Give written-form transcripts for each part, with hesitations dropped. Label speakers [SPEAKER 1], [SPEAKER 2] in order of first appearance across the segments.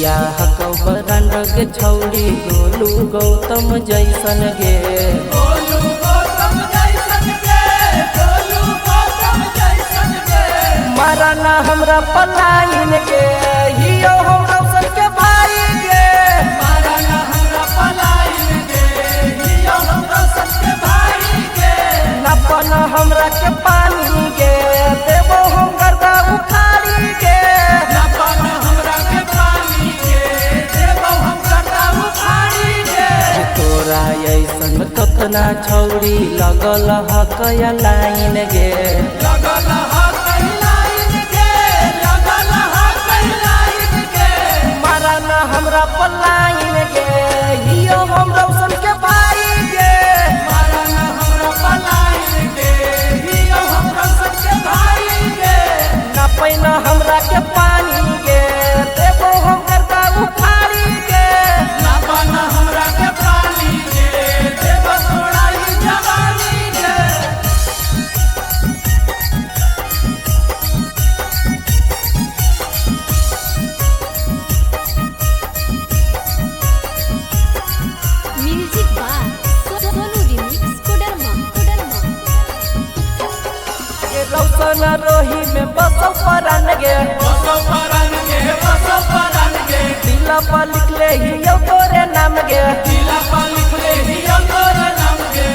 [SPEAKER 1] बियाह ब्रांड के छौड़ी गोलू गौतम जैसन गे। मारा ना हमरा पलाइन गे हियो हम रौशन के भाई गे।
[SPEAKER 2] मारा ना हमरा पलाइन गे हियो हम रौशन के भाई गे।
[SPEAKER 1] नपन हमरा के पानी गे देवो हम गर्दा उखाड़ी गे।
[SPEAKER 2] नपन हमरा के पानी गे देवो हम गर्दा उखाड़ी गे।
[SPEAKER 1] तोरा ऐसन कतना छौड़ी लगल हकया लाइन गे।
[SPEAKER 2] लगल
[SPEAKER 1] हमरा पलाइन गे हियो हम रौशन के भाई गे।
[SPEAKER 2] मारा ना हमरा पलाइन गे हियो हम रौशन के भाई गे।
[SPEAKER 1] नपै न हमरा के पानी गे देवो हम गर्दा उखाड़ी गे।
[SPEAKER 2] नपा ना हमरा के पानी गे देवो छोड़ाई जवानी गे।
[SPEAKER 3] Music by Sonu remix Koderma.
[SPEAKER 1] ये रौशन रोही में बसो परान गे।
[SPEAKER 2] बसो परान गे बसो परान गे।
[SPEAKER 1] दिल पर लिखले हियो तोरे नाम गे।
[SPEAKER 2] दिल पर लिखले हियो तोरे नाम गे।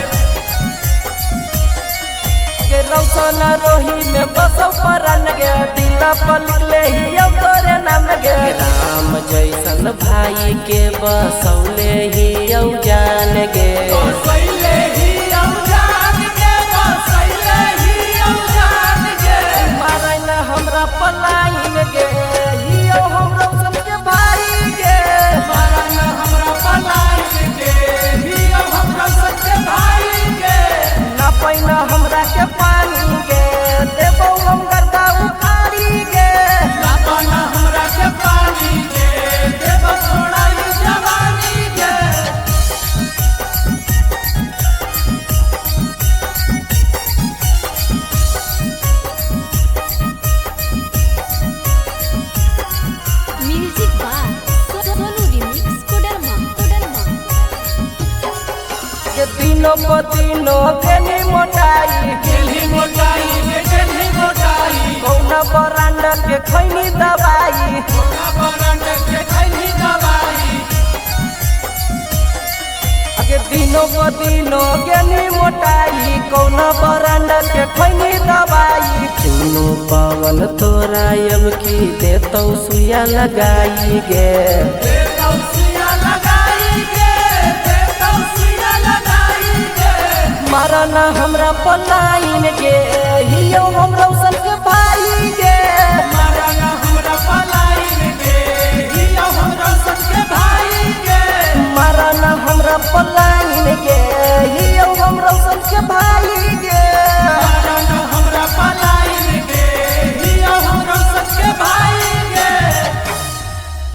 [SPEAKER 1] ये रौशन रोही में बसो परान गे दिल पर लिखले हियो तोरे नाम गे। राम जैसन भाई के बसौले हियो जान गे।
[SPEAKER 2] बसैले हियो जान गे बसैले हियो जान गे।
[SPEAKER 1] मारै न हमरा पलाइन गे हियो हम रौशन के भाई गे।
[SPEAKER 2] मारा ना हमरा पलाइन गे हियो हम रौशन के भाई गे।
[SPEAKER 1] नपै न हमरा के पानी गे देवो हम गर्दा उखाड़ी गे।
[SPEAKER 2] नपा ना हमरा के पानी गे देवो छोड़ाई जवानी गे।
[SPEAKER 3] Music by Sonu remix Koderma.
[SPEAKER 1] ये दिनों को दिनों गेली मोटाई
[SPEAKER 2] गेली मोटाई गे गेली मोटाई।
[SPEAKER 1] कौना ब्रांड के खैनी दवाई।
[SPEAKER 2] कोना बरंड के खैनी दवाई।
[SPEAKER 1] अगे दिनों को दिनों गेली मोटाई कौना ब्रांड के खैनी दवाई। चुनु पवन तोरा अब की देतौ सुइया लगाई गे।
[SPEAKER 2] देतौ सुइया लगाई गे देतौ सुइया लगाई गे।
[SPEAKER 1] मारा ना हमरा पलाइन गे हियो हम रौशन के भाई